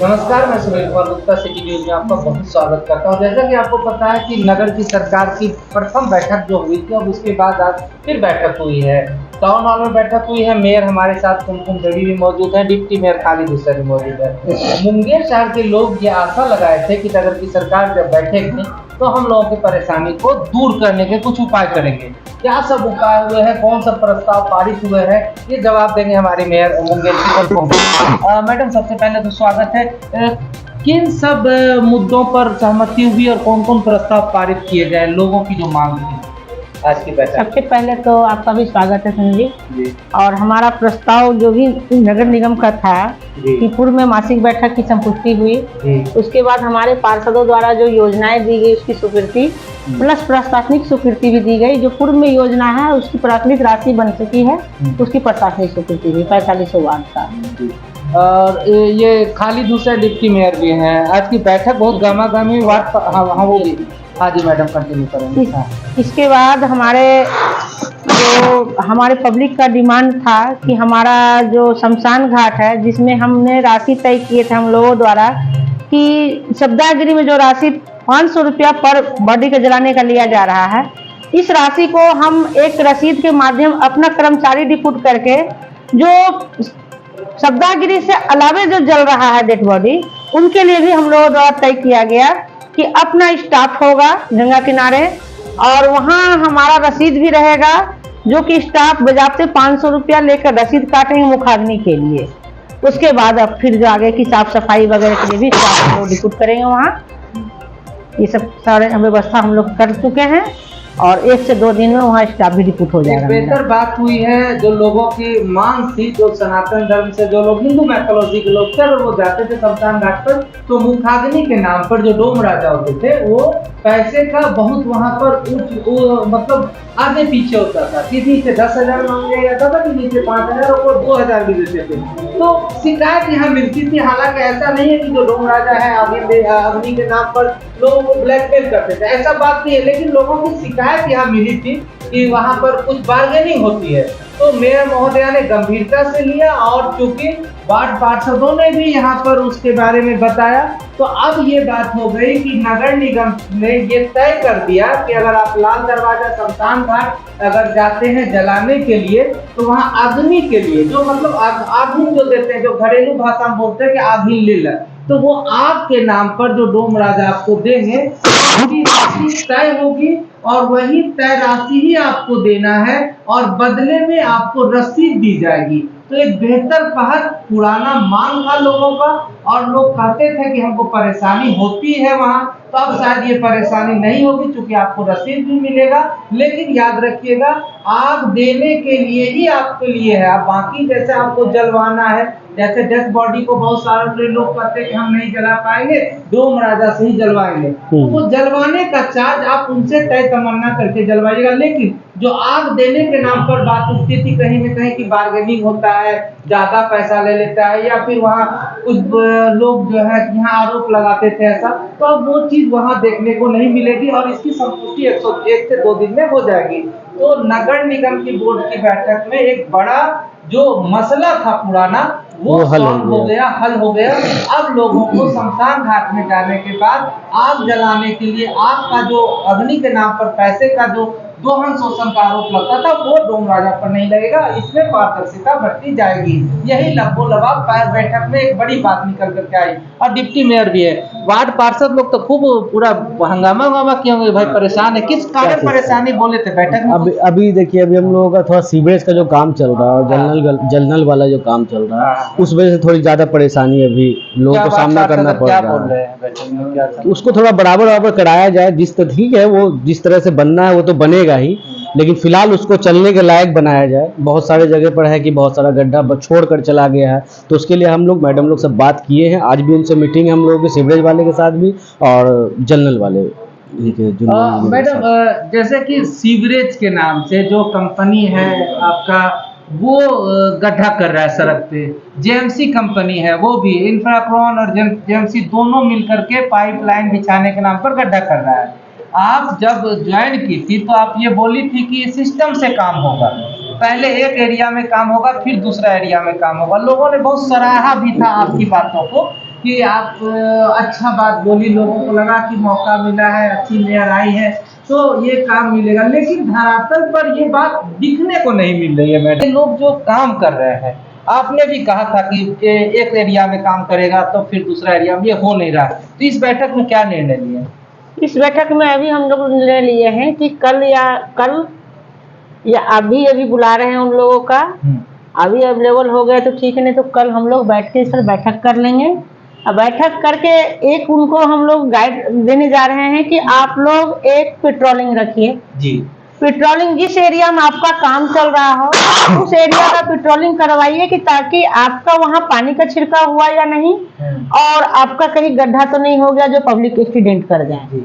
नमस्कार, मैं Sunil Kumar Gupta city news में आपका बहुत स्वागत करता हूं। जैसा कि आपको पता है कि नगर की सरकार की प्रथम बैठक जो हुई थी, अब उसके बाद आज फिर बैठक हुई है। टाउन हॉल में बैठक हुई है। मेयर हमारे साथ कुमकुम देवी भी मौजूद है, डिप्टी मेयर खालिद हुसैन भी मौजूद है। मुंगेर शहर के लोग ये आशा लगाए थे कि नगर की सरकार जब बैठेगी तो हम लोगों की परेशानी को दूर करने के कुछ उपाय करेंगे। क्या सब उपाय हुए हैं, कौन सा प्रस्ताव पारित हुए हैं, ये जवाब देंगे हमारी मेयर मुंगेर की कुमकुम। मैडम, सबसे पहले तो स्वागत है। किन सब मुद्दों पर सहमति हुई और कौन कौन प्रस्ताव पारित किए गए, लोगों की जो मांग थी आज की बैठक? सबसे पहले तो आपका भी स्वागत है सुनील जी। और हमारा प्रस्ताव जो भी नगर निगम का था कि पूर्व में मासिक बैठक की संपुष्टि हुई, उसके बाद हमारे पार्षदों द्वारा जो योजनाएं दी गई उसकी स्वीकृति प्लस प्रशासनिक स्वीकृति भी दी गई। जो पूर्व में योजना है उसकी प्राथमिक राशि बन चुकी है, उसकी प्रशासनिक स्वीकृति भी 4500 वार्ड का। और ये खालिद हुसैन डिप्टी मेयर भी हैं। आज की बैठक बहुत गहमा-गहमी वार्ड। हाँ वो भी। हाँ जी मैडम, कंटिन्यू करेंगे। इसके बाद हमारे पब्लिक का डिमांड था कि हमारा जो शमशान घाट है, जिसमें हमने राशि तय किए थे हम लोगों द्वारा कि सब्दागिरी में जो राशि 500 रुपया पर बॉडी का जलाने का लिया जा रहा है, इस राशि को हम एक रसीद के माध्यम अपना कर्मचारी डिपुट करके जो सब्दागिरी से अलावे जो जल रहा है डेड बॉडी, उनके लिए भी हम लोगों द्वारा तय किया गया कि अपना स्टाफ होगा गंगा किनारे और वहाँ हमारा रसीद भी रहेगा, जो कि स्टाफ बजाते 500 रुपया लेकर रसीद काटेंगे मुखाग्नि के लिए। उसके बाद अब फिर जो आगे की साफ सफाई वगैरह के लिए भी स्टाफ लोग डिपुट करेंगे वहाँ। ये सब सारे व्यवस्था हम लोग कर चुके हैं और 1 से 2 दिन में वहाँ स्टाफ भी डिपुट हो जाएगा। बेहतर बात हुई है। जो लोगों की मांग थी, जो सनातन धर्म से जो लोग हिंदू मैथोलॉजी के लोग थे, वो जाते थे शमशान घाट पर, तो मुखाग्नि के नाम पर जो डोम राजा होते थे वो पैसे का बहुत वहाँ पर मतलब आगे पीछे होता था। किसी से 10,000 मांगा जाता था, किसी से 5,000 और 2,000 भी देते थे। तो शिकायत यहाँ मिलती थी। हालांकि ऐसा नहीं है कि जो डोम राजा है अग्नि के नाम पर लोगों को ब्लैकमेल करते थे, ऐसा बात नहीं है। लेकिन लोगों की शिकायत यहाँ मिली थी कि वहाँ पर कुछ बार्गेनिंग होती है। तो मेयर महोदया ने गंभीरता से लिया और चूंकि वार्ड पार्षदों ने भी यहाँ पर उसके बारे में बताया, तो अब ये बात हो गई कि नगर निगम ने ये तय कर दिया कि अगर आप लाल दरवाजा शमशान घाट अगर जाते हैं जलाने के लिए, तो वहाँ अग्नि के लिए जो मतलब आगीन जो देते हैं, जो घरेलू भाषा में बोलते हैं कि आगीन लीला, तो वो आग के नाम पर जो डोम राजा आपको देंगे उसकी राशि तय होगी और वही तय राशि ही आपको देना है और बदले में आपको रसीद दी जाएगी। तो एक बेहतर पहल, पुराना मांग था लोगों का और लोग कहते थे कि हमको परेशानी होती है वहाँ, तो अब शायद ये परेशानी नहीं होगी क्योंकि आपको रसीद भी मिलेगा। लेकिन याद रखिएगा, आग देने के लिए ही आपके लिए है। आप बाकी जैसे आपको जलवाना है, जैसे डेथ बॉडी को बहुत सारे लोग कहते हैं कि हम नहीं जला पाएंगे, डोम राजा से ही जलवाएंगे, तो वो जलवाने का चार्ज आप उनसे तय तमन्ना करके जलवाइएगा। लेकिन जो आग देने के नाम पर बात उठती थी कहीं न कहीं की बार्गेनिंग होता है, ज्यादा पैसा ले लेता है, या फिर वहाँ कुछ लोग जो है यहाँ आरोप लगाते थे ऐसा, तो अब वो चीज वहाँ देखने को नहीं मिलेगी और इसकी संपुष्टि 1 से 2 दिन में हो जाएगी। तो नगर निगम की बोर्ड की बैठक में एक बड़ा जो मसला था पुराना, वो हल हो गया। अब लोगों को शमशान घाट में जाने के बाद आग जलाने के लिए आग का जो अग्नि के नाम पर पैसे का जो दोहन शोषण का आरोप लगता था, वो डोम राजा पर नहीं लगेगा। इसमें पारदर्शिता बढ़ती जाएगी। यही लबो-लबाब बैठक में एक बड़ी बात निकल करके आई। और डिप्टी मेयर भी है, वार्ड पार्षद लोग तो खूब पूरा हंगामा किए होंगे, भाई परेशान है। किस कारण परेशानी बोले थे बैठक में? अभी देखिए, अभी हम लोगों का थोड़ा सीवरेज का जो काम चल रहा है और जलनल वाला जो काम चल रहा है, उस वजह से थोड़ी ज्यादा परेशानी अभी लोगों को सामना करना पड़ रहा है। उसको थोड़ा बराबर कराया जाए। ठीक है, वो जिस तरह से बनना है वो तो बनेगा ही, लेकिन फिलहाल उसको चलने के लायक बनाया जाए। बहुत सारे जगह पर है कि बहुत सारा गड्ढा छोड़ कर चला गया है, तो उसके लिए हम लोग मैडम लोग सब बात किए हैं। आज भी उनसे मीटिंग है हम लोगों के, सीवरेज वाले के साथ भी और जलनल वाले मैडम, जैसे कि सीवरेज के नाम से जो कंपनी है आपका, वो गड्ढा कर रहा है सड़क पे। जेएमसी कंपनी है, वो भी इंफ्राक्रॉन और जेएमसी दोनों मिलकर के पाइपलाइन बिछाने के नाम पर गड्ढा कर रहा है। आप जब ज्वाइन की थी तो आप ये बोली थी कि सिस्टम से काम होगा, पहले एक एरिया में काम होगा, फिर दूसरा एरिया में काम होगा। लोगों ने बहुत सराहा भी था आपकी बातों को कि आप अच्छा बात बोली, लोगों को लगा कि मौका मिला है, अच्छी मेयर आई है तो ये काम मिलेगा। लेकिन धरातल पर ये बात दिखने को नहीं मिल रही है मैडम। लोग जो काम कर रहे हैं, आपने भी कहा था कि एक एरिया में काम करेगा तो फिर दूसरा एरिया में, ये हो नहीं रहा। तो इस बैठक में क्या निर्णय लिए? इस बैठक में अभी हम लोग निर्णय लिए हैं कि कल या अभी बुला रहे हैं उन लोगों का। अभी अवेलेबल हो गए तो ठीक है, नहीं तो कल हम लोग बैठ के सर बैठक कर लेंगे। और बैठक करके एक उनको हम लोग गाइड देने जा रहे हैं कि आप लोग एक पेट्रोलिंग रखिए जी। पेट्रोलिंग जिस एरिया में आपका काम चल रहा हो उस एरिया का पेट्रोलिंग करवाइए कि ताकि आपका वहाँ पानी का छिड़काव हुआ या नहीं और आपका कहीं गड्ढा तो नहीं हो गया जो पब्लिक एक्सीडेंट कर जाए।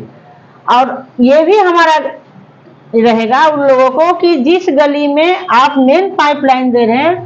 और ये भी हमारा रहेगा उन लोगों को कि जिस गली में आप मेन पाइपलाइन दे रहे हैं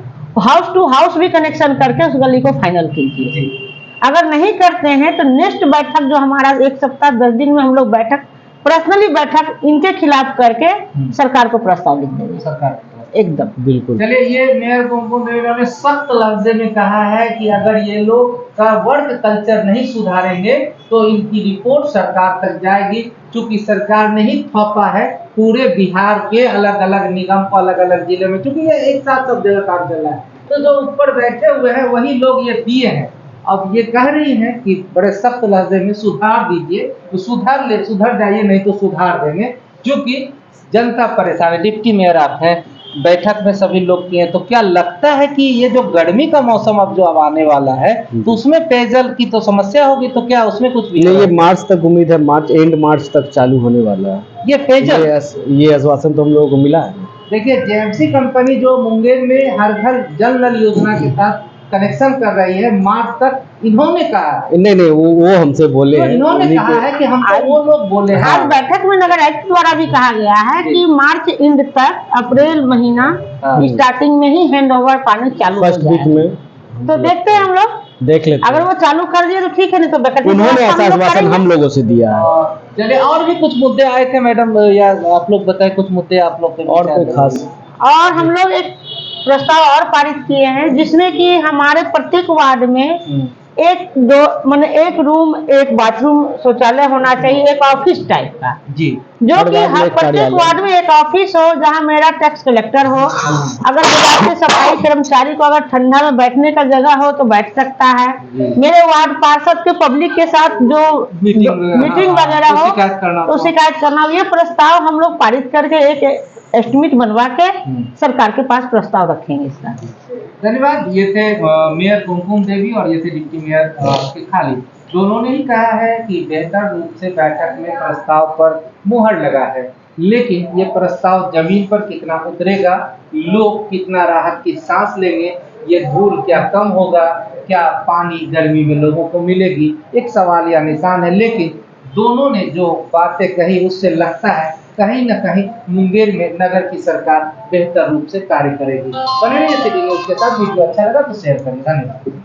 हाउस टू हाउस भी कनेक्शन करके उस गली को फाइनल कीजिए। अगर नहीं करते हैं तो नेक्स्ट बैठक जो हमारा 1 सप्ताह 10 दिन में हम लोग बैठक पर्सनली बैठक इनके खिलाफ करके सरकार को प्रस्ताव लिख देंगे। सरकार एकदम बिल्कुल। चलिए, ये मेयर कुमकुम देवी ने सख्त लफ्ज़ में कहा है कि अगर ये लोग का वर्क कल्चर नहीं सुधारेंगे तो इनकी रिपोर्ट सरकार तक जाएगी। चूंकि सरकार ने ही थोपा है पूरे बिहार के अलग अलग निगम को, अलग अलग जिले में, चूंकि ये एक साथ सब जगह काम चल रहा है, तो जो ऊपर बैठे हुए हैं वही लोग ये दिए हैं। अब ये कह रही हैं कि बड़े सख्त लहजे में सुधार दीजिए, तो सुधर जाइए, नहीं तो सुधार देंगे। क्योंकि जनता परेशान है। डिप्टी मेयर आप हैं, बैठक में सभी लोग किए, तो क्या लगता है कि ये जो गर्मी का मौसम अब आने वाला है तो उसमें पेयजल की तो समस्या होगी, तो क्या उसमें कुछ भी नहीं? ये मार्च तक उम्मीद है, एंड मार्च तक चालू होने वाला है ये पेयजल। ये आश्वासन तो हम लोगों को मिला है। देखिए, जेएमसी कंपनी जो मुंगेर में हर घर जल नल योजना के साथ कनेक्शन कर रही है, मार्च तक इन्होंने कहा। नहीं, वो हमसे बोले हैं, इन्होंने कहा है कि हम वो लोग बोले हैं। आज बैठक में नगर आयुक्त द्वारा भी कहा गया है कि मार्च एंड तक अप्रैल महीना स्टार्टिंग में ही हैंड ओवर पानी चालू फर्स्ट वीक में। तो देखते हैं, हम लोग देख लेते हैं। अगर वो चालू कर दिए तो ठीक है, नहीं तो उन्होंने ऐसा आश्वासन हम लोगों से दिया है। चलिए, और भी कुछ मुद्दे आए थे मैडम, या आप लोग बताए कुछ मुद्दे आप लोग के और कोई खास? और हम लोग एक प्रस्ताव और पारित किए हैं जिसमें कि हमारे प्रत्येक वार्ड में एक रूम, एक बाथरूम, शौचालय होना चाहिए, एक ऑफिस टाइप का जी, जो कि हर प्रत्येक वार्ड में एक ऑफिस हो जहां मेरा टैक्स कलेक्टर हो। अगर बाजार के सफाई कर्मचारी को अगर ठंडा में बैठने का जगह हो तो बैठ सकता है। मेरे वार्ड पार्षद के पब्लिक के साथ जो मीटिंग वगैरह हो तो शिकायत करना। ये प्रस्ताव हम लोग पारित करके एक एस्टिमेट बनवा के सरकार के पास प्रस्ताव रखेंगे इसका। धन्यवाद। ये थे मेयर कुमकुम देवी और ये थे डिप्टी मेयर खाली। दोनों ने ही कहा है कि बेहतर रूप से बैठक में प्रस्ताव पर मुहर लगा है, लेकिन ये प्रस्ताव जमीन पर कितना उतरेगा, लोग कितना राहत की सांस लेंगे, ये धूल क्या कम होगा, क्या पानी गर्मी में लोगों को मिलेगी, एक सवाल या निशान है। लेकिन दोनों ने जो बातें कही उससे लगता है कहीं न कहीं मुंगेर में नगर की सरकार बेहतर रूप से कार्य करेगी। बने रहिए सिटी न्यूज़ के साथ। वीडियो अच्छा लगा तो शेयर करें। धन्यवाद।